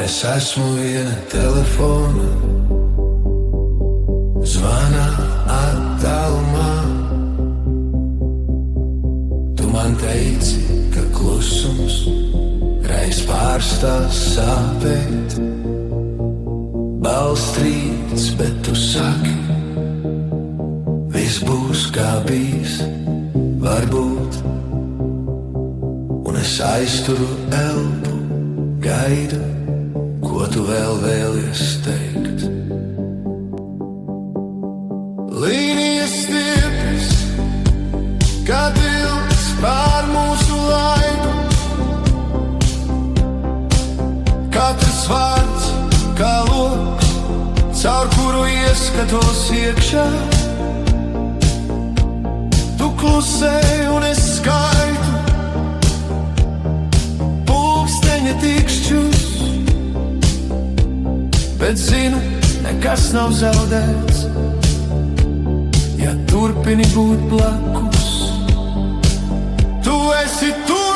Es esmu viena telefona zvana attālumā. Tu man teici, ka klusums reiz pārstās sāpēt. Balstrīts, bet tu saki, viss būs kā bijis, varbūt. Un es aizturu elpu, gaidu, ko tu vēl vēlies teikt. Līnijas stiepjas, kā tilts pār mūsu laiku. Katrs vārds kā loks, caur kuru ieskatos iekšā. Tu klusēji un es skaitu pulksteņa tikšķus, bet zinu, nekas nav zaudēts, ja turpini būt blakus. Tu esi tu!